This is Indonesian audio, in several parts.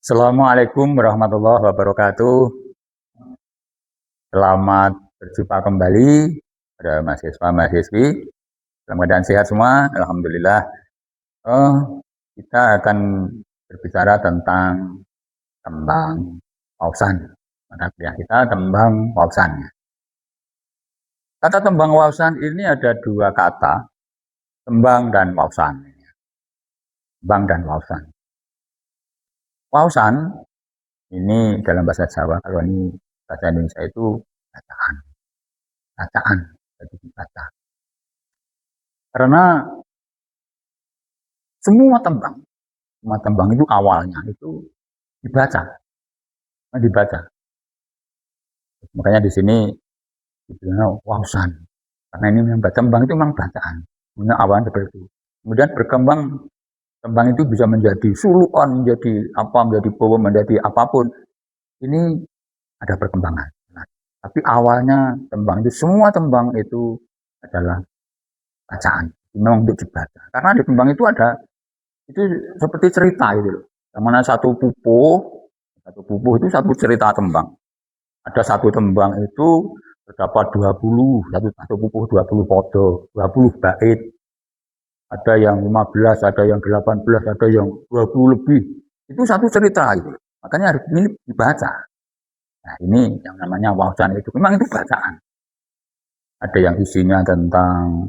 Assalamualaikum warahmatullahi wabarakatuh. Selamat berjumpa kembali pada mahasiswa-mahasiswi. Dalam keadaan sehat semua, alhamdulillah. Oh, kita akan berbicara tentang tembang wausan. Mata kuliah kita tembang wausan. Kata tembang wausan ini ada dua kata, tembang dan wausan. Tembang dan wausan. Wausan ini dalam bahasa Jawa, kalau ini bahasa Indonesia itu bacaan. Bacaan, jadi dibaca. Karena semua tembang itu awalnya itu dibaca, dibaca. Makanya di sini dibilang wausan. Karena ini memang tembang itu memang bacaan. Punya awalnya seperti itu. Kemudian berkembang tembang itu bisa menjadi suluan, menjadi apa, menjadi poem, menjadi apapun. Ini ada perkembangan. Nah, tapi awalnya tembang itu semua tembang itu adalah bacaan. Memang untuk dibaca. Karena di tembang itu ada itu seperti cerita gitu loh. Yang mana satu pupuh itu satu cerita tembang. Ada satu tembang itu terdapat 20, satu pupuh 20 podo, 20 bait. Ada yang 15, ada yang 18, ada yang 20 lebih. Itu satu cerita gitu. Makanya harus ini dibaca. Nah, ini yang namanya wausan itu. Memang itu bacaan. Ada yang isinya tentang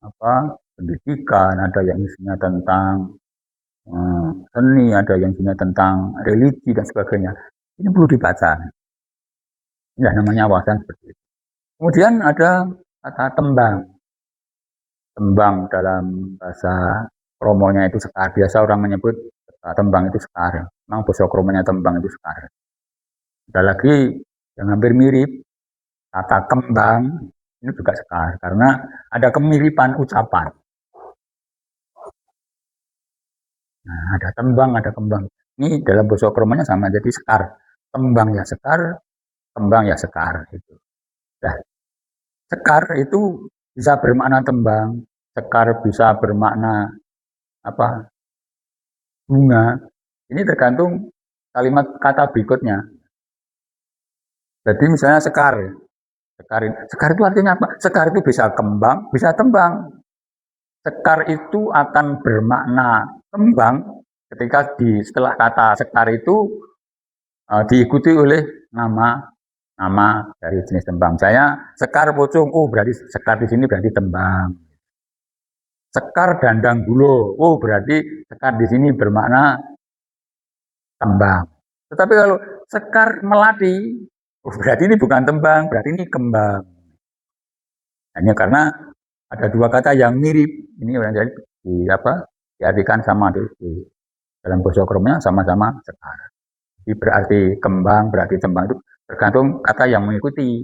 apa? Pendidikan, ada yang isinya tentang seni, ada yang isinya tentang religi dan sebagainya. Ini perlu dibaca. Ya, namanya wausan seperti itu. Kemudian ada kata tembang. Tembang dalam bahasa kromonya itu sekar. Biasa orang menyebut tembang itu sekar. Memang bahasa kromonya tembang itu sekar. Ada lagi yang hampir mirip, kata kembang ini juga sekar. Karena ada kemiripan ucapan. Nah, ada tembang, ada kembang. Ini dalam bahasa kromonya sama, jadi sekar. Tembang ya sekar, kembang ya sekar. Gitu. Nah, sekar itu bisa bermakna tembang, sekar bisa bermakna apa bunga. Ini tergantung kalimat kata berikutnya. Jadi misalnya sekar, sekar itu artinya apa? Sekar itu bisa kembang, bisa tembang. Sekar itu akan bermakna tembang ketika setelah kata sekar itu diikuti oleh nama dari jenis tembang. Saya sekar pocong, oh berarti sekar di sini berarti tembang. Sekar dandang gulo, oh berarti sekar di sini bermakna tembang. Tetapi kalau sekar melati, oh berarti ini bukan tembang, berarti ini kembang. Hanya karena ada dua kata yang mirip. Ini orang jadi diartikan sama di dalam bahasa kromnya sama-sama sekar. Jadi berarti kembang, berarti tembang itu tergantung kata yang mengikuti.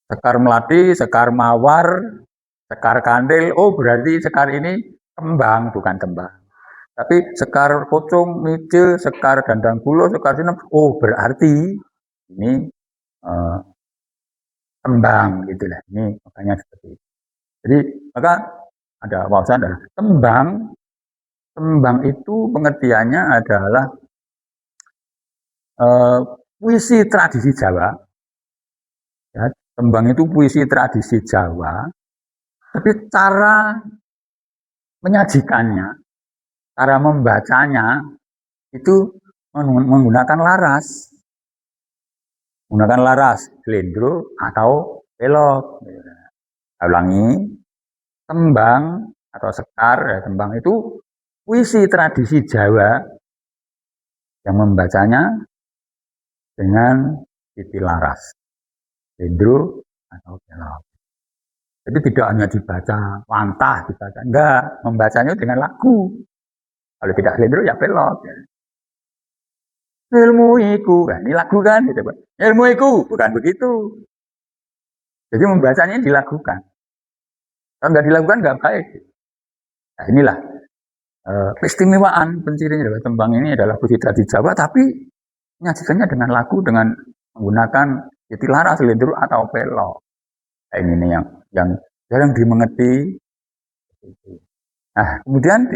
Sekar melati, sekar mawar, sekar kandil, oh berarti sekar ini kembang, bukan tembang. Tapi sekar pocong, micil, sekar dandang gulo, sekar sinem, oh berarti ini uh, tembang gitu lah. Ini makanya seperti itu. Jadi maka ada wausan adalah tembang. Tembang itu pengertiannya adalah puisi tradisi Jawa. Ya, tembang itu puisi tradisi Jawa. Tapi cara menyajikannya, cara membacanya itu menggunakan laras. Menggunakan laras, glendro atau pelok. Saya ulangi, tembang atau sekar, ya, tembang itu puisi tradisi Jawa yang membacanya dengan titi laras, glendro atau pelok. Jadi tidak hanya dibaca lantah, dibaca enggak, membacanya dengan lagu. Kalau tidak glendro ya pelok. Ya. Ilmu iku, nah, ini lagu kan, gitu, ilmu iku bukan begitu. Jadi membacanya dilakukan. Kalau nggak dilakukan nggak baik. Nah, inilah keistimewaan pencirinya dari tembang ini adalah puisi tradisi Jawa, tapi menyajikannya dengan lagu dengan menggunakan titi laras, lendur atau pelok. Nah, ini nih yang jarang dimengerti. Nah, kemudian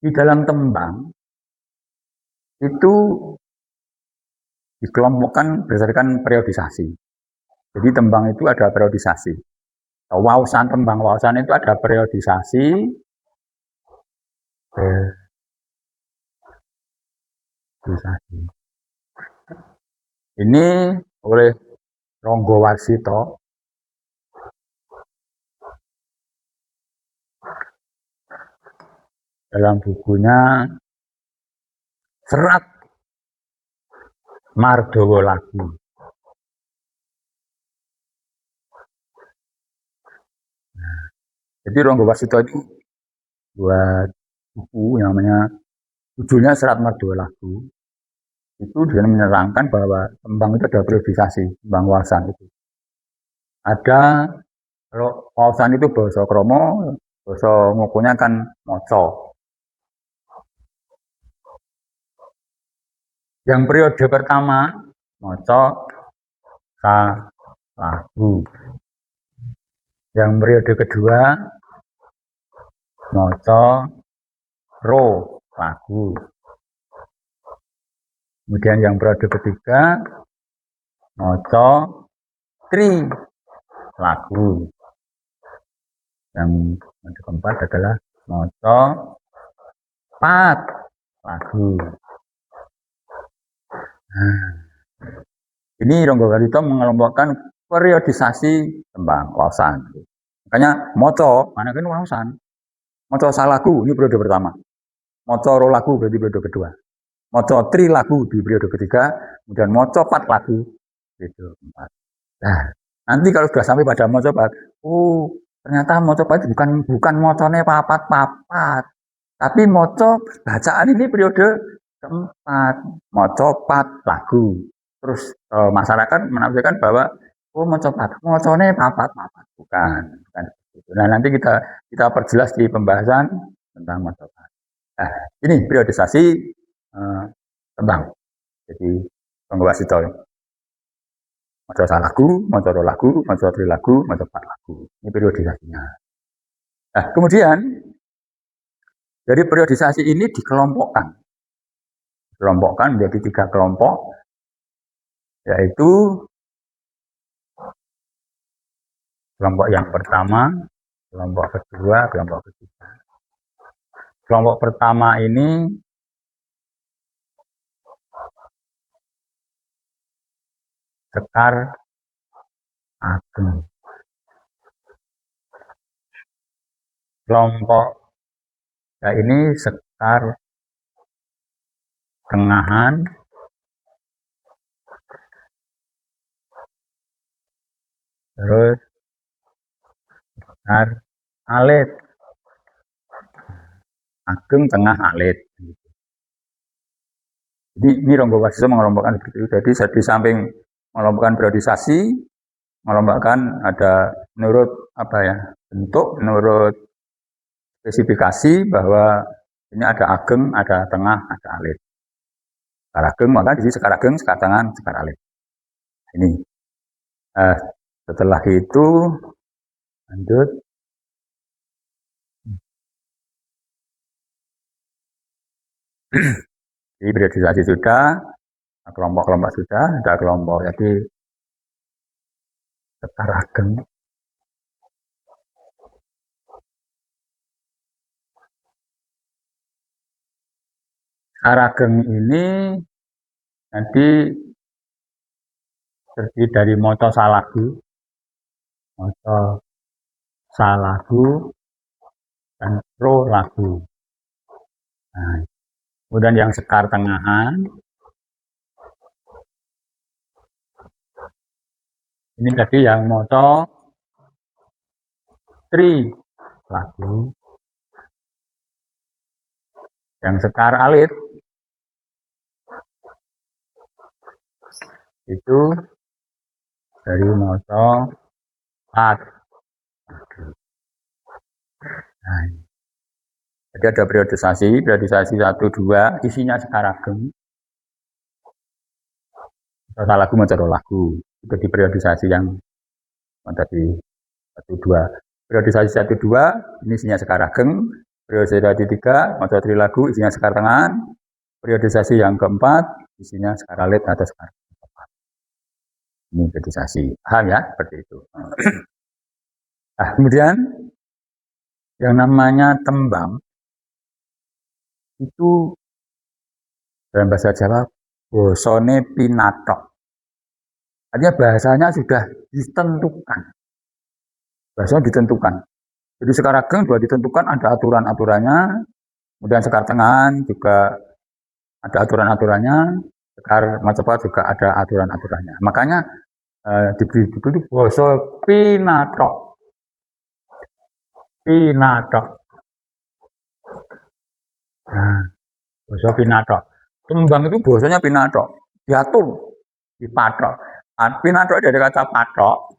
di dalam tembang itu dikelompokkan berdasarkan periodisasi. Jadi tembang itu ada periodisasi. Wausan tembang wausan itu ada periodisasi. Ini oleh Ronggo Warsito dalam bukunya Serat Mardawa Lagu. Jadi Ronggo Warsito itu buat buku yang namanya judulnya Serat Mardawa Lagu. Itu dia menerangkan bahwa tembang itu ada periodisasi, tembang wasan itu. Ada, kalau wasan itu basa kromo, basa ngukunya kan moco. Yang periode pertama, moco sa lagu. Yang periode kedua, moco ro lagu. Kemudian yang periode ketiga, moco tri lagu. Yang keempat adalah moco pat lagu. Nah, ini Ronggo Warsito mengelompokkan periodisasi tembang wasan. Makanya moco, mana kan wasan. Moco salagu ini periode pertama. Moco ro lagu berarti periode kedua. Moco tri lagu di periode ketiga, kemudian moco pat lagu periode keempat. Nah, nanti kalau sudah sampai pada moco pat, ternyata moco pat bukan mocone papat, tapi moco bacaan ini periode keempat, moco pat lagu. Terus masyarakat menafsirkan bahwa moco pat, mocone papat, bukan. Nah, nanti kita perjelas di pembahasan tentang moco pat. Nah, ini periodisasi tembang. Jadi Ronggo Warsito. Moco salagu, moco ro lagu, moco tri lagu, moco pat lagu. Ini periodisasinya. Nah, kemudian dari periodisasi ini dikelompokkan menjadi 3 kelompok, yaitu kelompok yang pertama, kelompok kedua, kelompok ketiga. Kelompok pertama ini Sekar Ageng. Kelompok ini Sekar Tengahan, terus Sekar Alit, Ageng Tengah Alit. Jadi ini Ronggo Warsito mengelompokkan begitu. Jadi di samping mengelompokkan periodisasi, mengelompokkan ada menurut bentuk, menurut spesifikasi bahwa ini ada ageng, ada tengah, ada alit. Sekar ageng, maka di sini sekar ageng, sekar tengah, sekar alit. Ini. Setelah itu lanjut. Jadi periodisasi sudah, kelompok-kelompok sudah, ada kelompok. Jadi sekar ageng. Sekar ageng ini nanti terdiri dari moco salagu, dan ro lagu. Nah, kemudian yang sekar tengahan, ini tadi yang moco tri lagu. Yang sekar alit itu dari moco pat. Nah, jadi ada periodisasi 1, 2, isinya sekar ageng. Moco lagu, moco lagu. Itu di periodisasi yang tadi 1, 2. Periodisasi 1, 2, ini isinya sekar ageng. Periodisasi 3, moco tri lagu, isinya sekar tengahan. Periodisasi yang keempat, isinya skarlet atau skarlet. Ini periodisasi. Paham ya? Seperti itu. Nah, kemudian yang namanya tembang itu dalam bahasa Jawa bosone pinatok. Artinya bahasanya sudah ditentukan. Bahasanya ditentukan. Jadi sekarang sudah ditentukan ada aturan-aturannya. Kemudian sekar tengahan juga ada aturan-aturannya. Sekar Majapahit juga ada aturan-aturannya. Makanya diberi judul itu boso pinatok. Pinatok. Nah, boso pinatok. Tembang itu bosanya pinatok. Diatur, dipatok. Pinatok dari kata patok.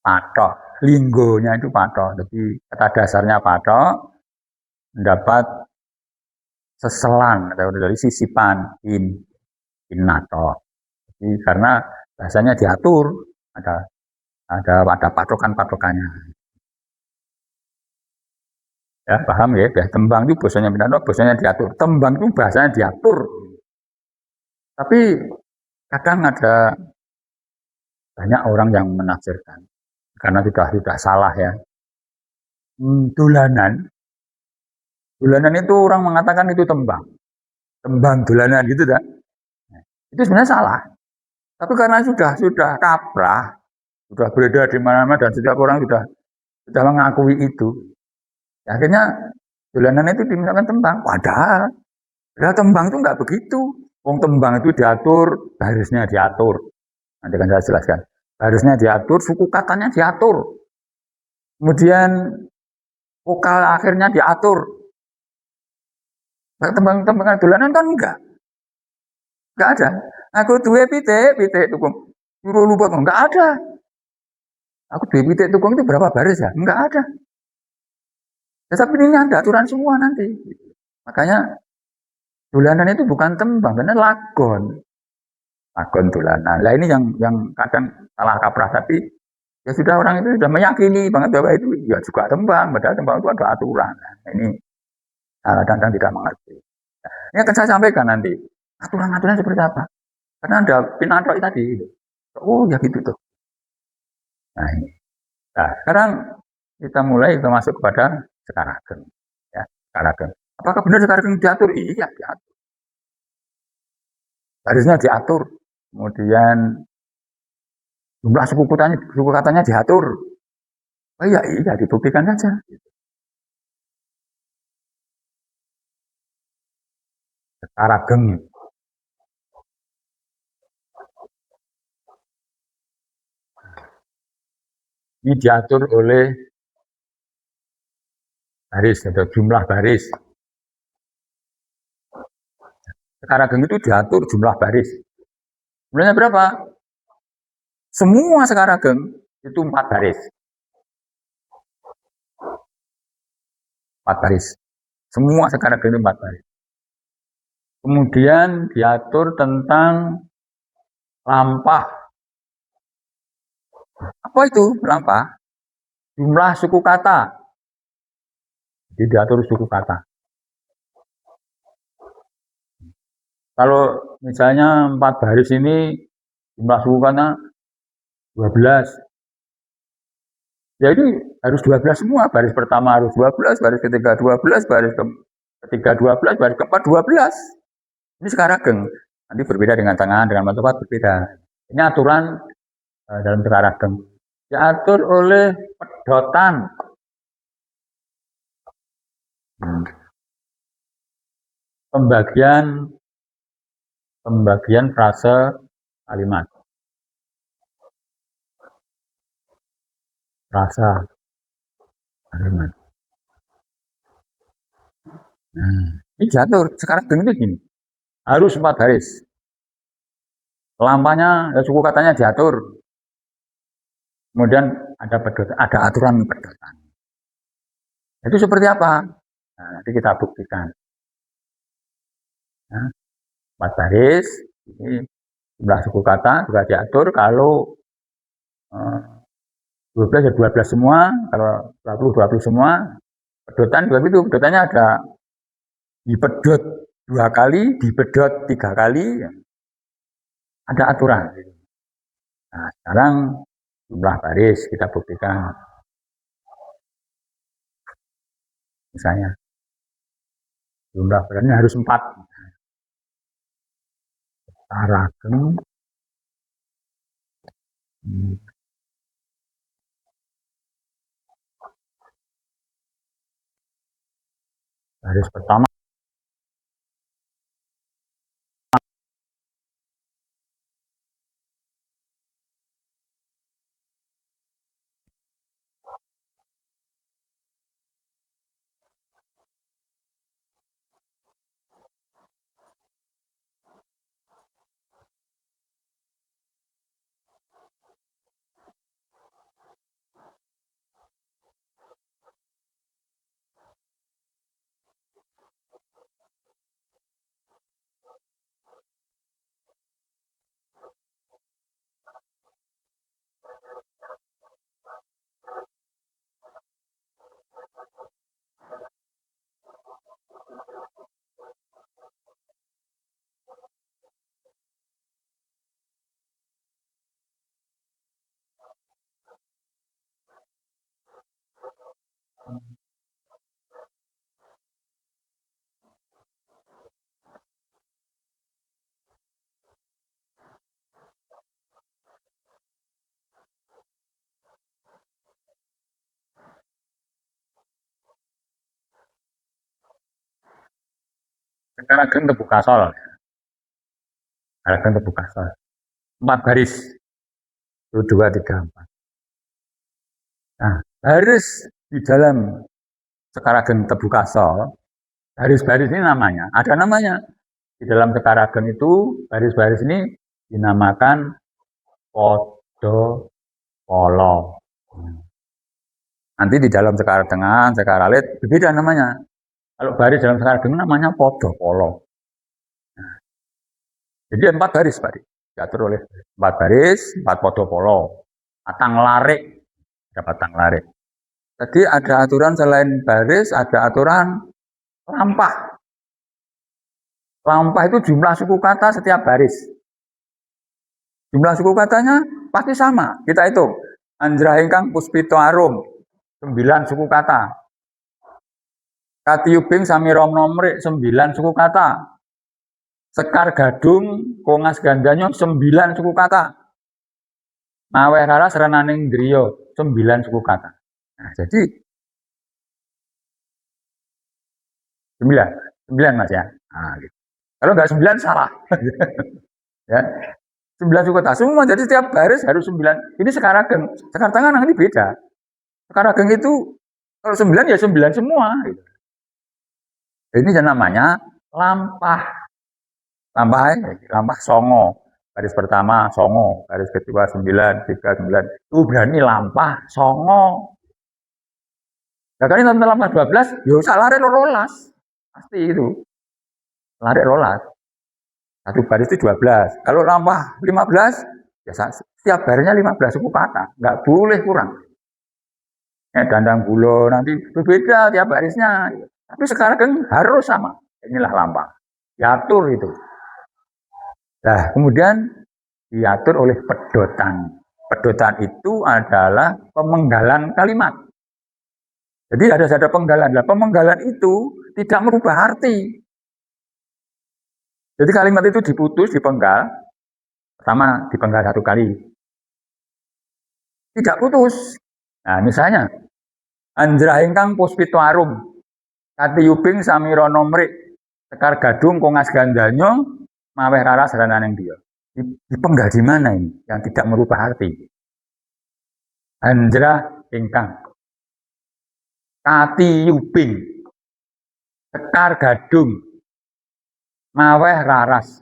Patok. Linggonya itu patok. Jadi kata dasarnya patok. Mendapat seselan atau dari sisipan pinatok. Jadi karena bahasanya diatur, ada patokan-patokannya. Ya, paham ya? Tembang itu bahasanya pinatok, bahasanya diatur. Tembang itu bahasanya diatur. Tapi kadang ada banyak orang yang menafsirkan karena sudah salah ya. Dolanan itu orang mengatakan itu tembang dolanan gitu kan. Itu sebenarnya salah. Tapi karena sudah kaprah, sudah beredar di mana-mana dan setiap orang sudah mengakui itu. Akhirnya dolanan itu dimintakan tembang. Padahal tembang itu nggak begitu. Wong tembang itu diatur, barisnya diatur. Nanti akan saya jelaskan. Barisnya diatur, suku katanya diatur. Kemudian vokal akhirnya diatur. Tembang-tembangan dolanan kan enggak ada. Aku duwe pitik tukung. Suruh lupa enggak ada. Aku duwe pitik tukung itu berapa baris ya? Enggak ada. Ya, tapi ini ada aturan semua nanti. Makanya dolanan itu bukan tembang, karena lagon dolanan. Nah ini yang kadang salah kaprah, tapi ya sudah orang itu sudah meyakini banget bahwa itu ya juga tembang, padahal tembang itu ada aturan. Nah, ini kadang-kadang tidak mengerti. Nah, ini akan saya sampaikan nanti aturan-aturan seperti apa. Karena ada pinatok tadi. Oh ya gitu tuh. Nah ini. Nah sekarang kita mulai masuk kepada sekarang. Ya, sekarang. Apakah benar sekarang diatur? Iya diatur. Barisnya diatur. Kemudian jumlah suku katanya diatur. Oh iya dibuktikan saja. Sekarang. Ini diatur oleh baris atau jumlah baris. Sekarang itu diatur jumlah baris. Jumlahnya berapa? Semua sekarang itu 4 baris. 4 baris. Semua sekarang itu 4 baris. Kemudian diatur tentang lampah. Apa itu lampah? Jumlah suku kata. Jadi diatur suku kata. Kalau misalnya 4 baris ini jumlah suku kata 12. Jadi harus 12 semua. Baris pertama harus 12, baris ketiga 12, baris ketiga 12, baris keempat 12. Ini sekarang nanti berbeda dengan tangan, dengan Majapahit berbeda. Ini aturan dalam sekarang. Diatur oleh pedotan. Pembagian frase kalimat. Frasa kalimat. Ini diatur. Sekarang ini gini. Harus 4 baris. Lampanya, suku katanya diatur. Kemudian ada aturan pedotan. Itu seperti apa? Nah, nanti kita buktikan. Nah, 4 baris, ini jumlah suku kata juga diatur. Kalau 12 ya 12 semua, kalau 20 semua. Pedotan juga itu, pedotannya ada dipedot 2 kali, dipedot 3 kali, ya. Ada aturan. Nah, sekarang jumlah baris kita buktikan. Misalnya, jumlah barisnya harus 4. Ragam. Baris pertama. Sekarang terbuka sol. Sekarang terbuka sol. 4 baris. 1, 2, 3, 4. Nah, baris di dalam sekaragen terbuka sol, baris-baris ini namanya, ada namanya. Di dalam sekaragen itu, baris-baris ini dinamakan podo polo. Nanti di dalam sekaragengan, sekaralit, berbeda namanya. Kalau baris dalam sekaragen namanya podo polo. Nah, jadi 4 baris, Pak. Diatur oleh 4 baris, 4 podo polo. Patang larik. Ada patang larik. Jadi ada aturan selain baris, ada aturan lampah. Lampah itu jumlah suku kata setiap baris. Jumlah suku katanya pasti sama. Kita hitung. Anjrah ingkang puspito arum. 9 suku kata. Katiubing sami rom nomrik 9 suku kata. Sekar gadung kongas gandanyo 9 suku kata. Maweh raras renaning driyo 9 suku kata. Nah, jadi 9 Mas ya. Nah, gitu. Kalau nggak 9 salah. Ya. 9 suku kata semua, jadi setiap baris harus 9. Ini sekarang tangan nanti beda. Sekarang itu kalau 9 ya 9 semua. Gitu. Ini namanya lampah. Lampah songo. Baris pertama songo, baris kedua 9, 3, 9. Itu berani lampah songo. Nah, kali ini lampah 12, ya salah rolas. Pasti itu. Lari rolas. Satu baris itu 12. Kalau lampah 15, ya setiap barisnya 15 suku kata. Nggak boleh kurang. Dandang bulo nanti berbeda tiap barisnya. Tapi sekarang kan harus sama. Inilah lampah. Diatur itu. Nah, kemudian diatur oleh pedotan. Pedotan itu adalah pemenggalan kalimat. Jadi ada penggalan. Nah, pemenggalan itu tidak merubah arti. Jadi kalimat itu diputus, dipenggal. Pertama dipenggal 1 kali. Tidak putus. Nah, misalnya anjrah ingkang puspito arum. Katiyubing samira nomrik. Sekar gadung kongas gandanyo maweh raras renaning dia. Dipenggal di mana ini yang tidak merubah arti? Anjrah ingkang katiyubing sekar gadung maweh raras.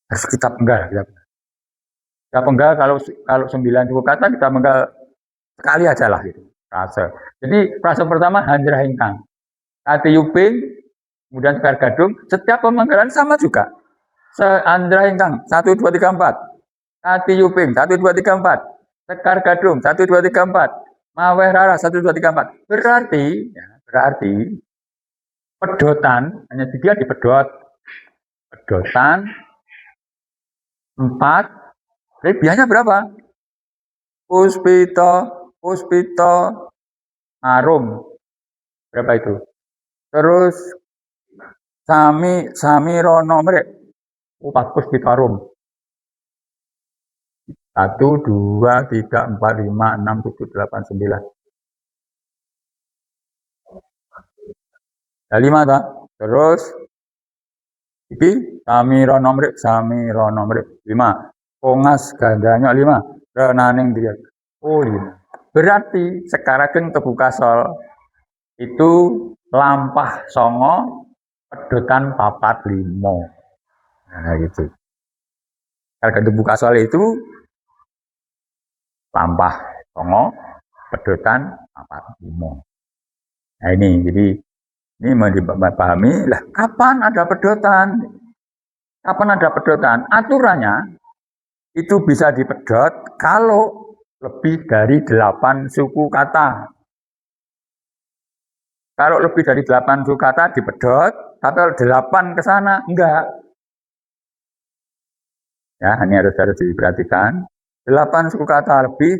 Harus kita penggal. Kita penggal kalau 9 suku kata kita penggal sekali aja lah gitu. Frase. Jadi frase pertama anjrah ingkang katiyubing, kemudian sekar gadung, setiap pemenggalan sama juga. Anjrah ingkang 1, 2, 3, 4. Katiyubing 1, 2, 3, 4. Sekar gadung 1, 2, 3, 4. Maweh raras 1, 2, 3, 4. Berarti pedotan, hanya 3 dipedot. Pedotan 4, jadi biasanya berapa? Puspito, Puspito, Arum, berapa itu? Terus Sami Rono Mrek, Pak Puspito Arum. 1, 2, 3, 4, 5, 6, 7, 8, 9. Ya 5 tak? Terus iki Sami Rono Mrek 5. Pongas gandanya 5. Renaning dia. Oh 5. Berarti sekarang terbuka sol itu lampah songo pedotan 45. Nah gitu. Kalau terbuka sol itu lampah songo pedotan 45. Nah ini jadi ini mau dipahami lah kapan ada pedotan? Kapan ada pedotan? Aturannya itu bisa dipedot kalau lebih dari 8 suku kata. Kalau lebih dari 8 suku kata dipedot, tapi kalau 8 ke sana enggak. Ya, ini harus diperhatikan. 8 suku kata lebih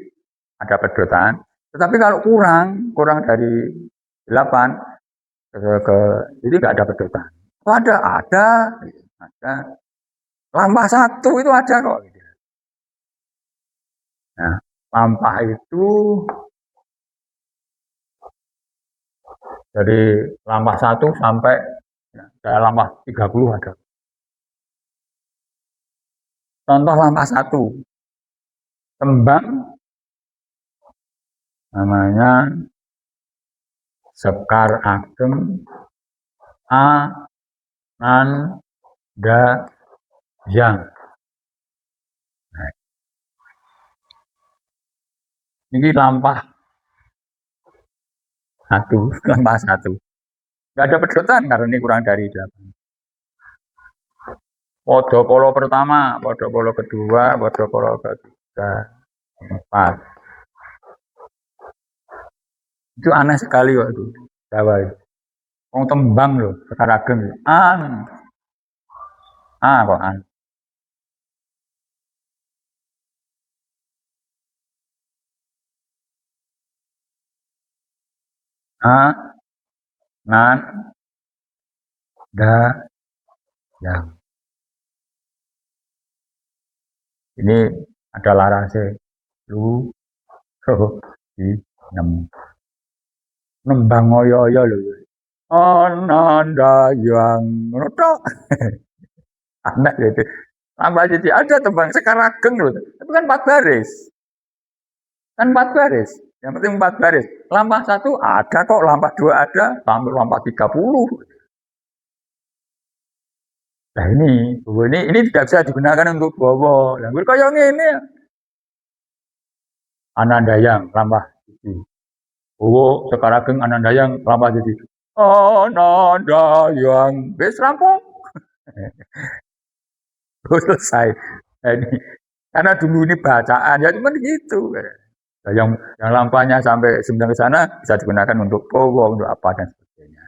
ada pedotan. Tetapi kalau kurang dari 8 jadi enggak ada pedotan. Oh, ada. Lampah 1 itu ada kok. Nah, lampah itu dari lampah 1 sampai lampah 30 ada. Contoh lampah 1. Tembang namanya Sekar Ageng A Nan Da Yang. Nah, ini lampah 1, lampah 1. Enggak ada pedotan karena ini kurang dari 8. Podo polo pertama, podo polo kedua, podo polo ketiga, 4. Itu aneh sekali waktu Jawa itu. Wong tembang loh, Sekar Ageng. Kok an. Nan Da Yang. Ini ada larase. Lu di nembang oyo-oyo lho. Ananda yang tok. Anak gitu. Tambah jadi ada tembang Sekar Ageng loh. Tapi kan 4 baris. Kan 4 baris. Yang penting 4 baris. Lampah 1 ada kok, lampah 2 ada, sampai lampah 30. Nah ini tidak bisa digunakan untuk bawa. Yang kayak ini ya. Anandayang, lampah 1. Sekar Ageng Anandayang, lampah 1. Anandayang. Wis rampung. Selesai. Nah, ini karena dulu ini bacaan ya cuma gitu. Nah, yang lampanya sampai 9 ke sana bisa digunakan untuk powo, untuk apa dan sebagainya.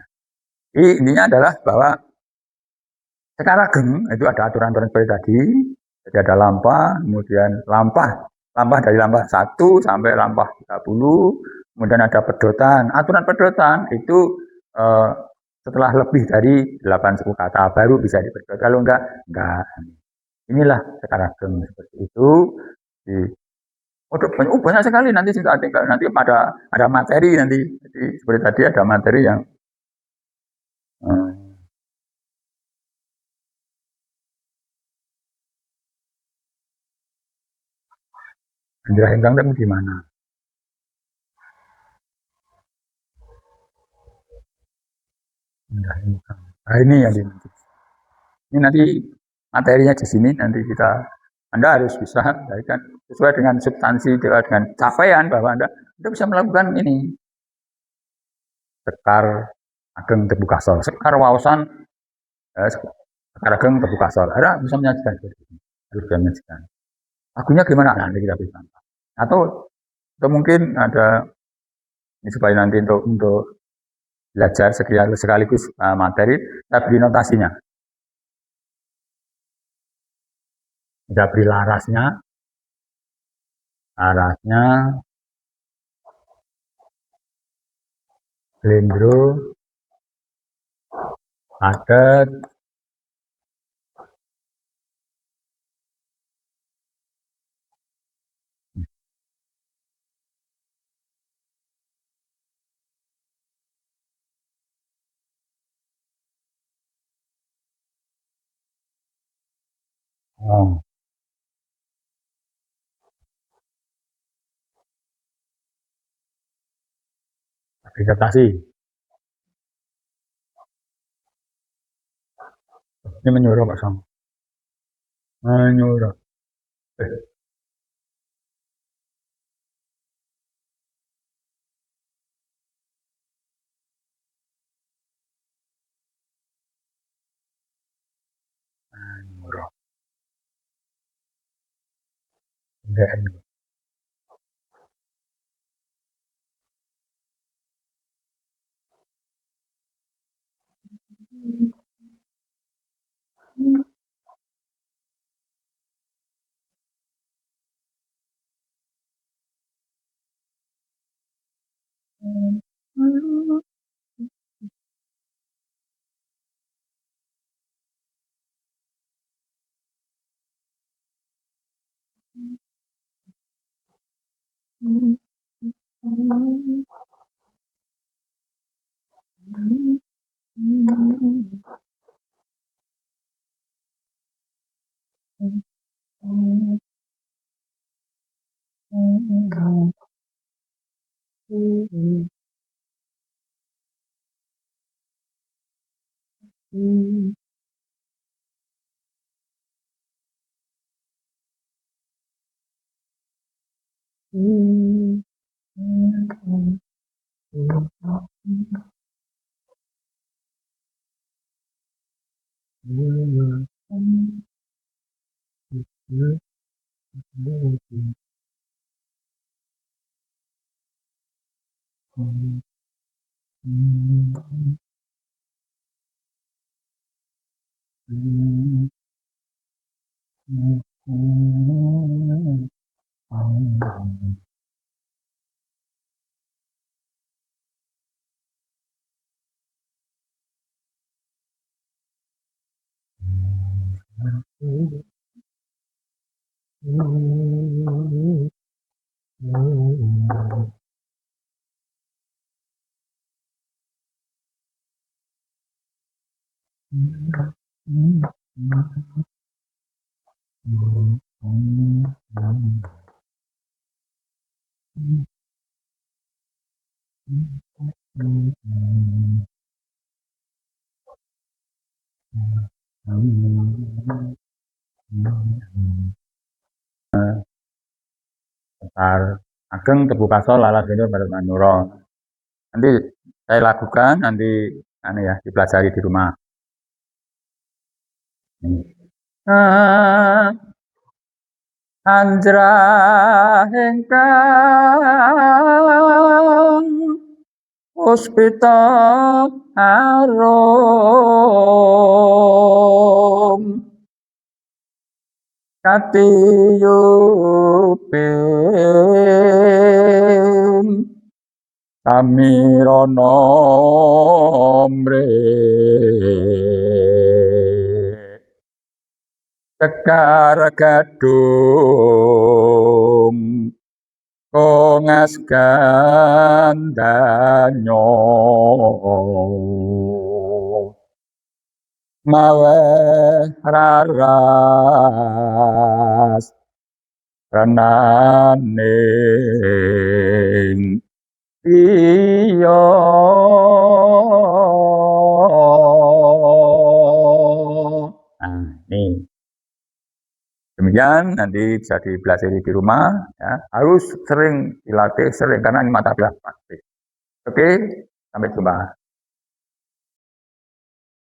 Intinya adalah bahwa Sekar Ageng itu ada aturan-aturan seperti tadi. Jadi ada lampah, kemudian lampah dari lampah 1 sampai lampah 30, kemudian ada pedotan. Aturan pedotan itu setelah lebih dari 8 suku kata baru bisa dipedot. Kalau enggak. Inilah Sekar Ageng seperti itu. Banyak sekali nanti ada materi nanti. Jadi seperti tadi ada materi yang Indra Hengkang itu gimana? Indra Hengkang. Nah ini yang nanti. Ini nanti materinya di sini nanti Anda harus bisa kan sesuai dengan substansi dengan capaian bahwa Anda bisa melakukan ini. Sekar Ageng terbuka sol. Sekar wawasan Sekar Ageng terbuka sol. Ada bisa menyajikan seperti ini. Harus bisa menyajikan. Lagunya gimana? Nanti kita bisa. Atau mungkin ada ini supaya nanti untuk belajar sekaligus materi, saya beri notasinya. Saya beri larasnya, blendro, padet, oh, vegetasi. Ini menyuruh Pak Sam. Menyuruh. Eh, menyuruh. Enggak. Bentar. Ageng terbuka sol lalat itu pada Manuro. Nanti saya lakukan, nanti ya dipelajari di rumah. Anjrahengkang puspita arum katiyupin tamirana mre Sekar gadung kongas gandanyo mawe raras renaning iya nih demikian nanti bisa dipelajari di rumah ya. Harus sering dilatih sering karena ini mata pelajaran praktik. Oke, sampai jumpa.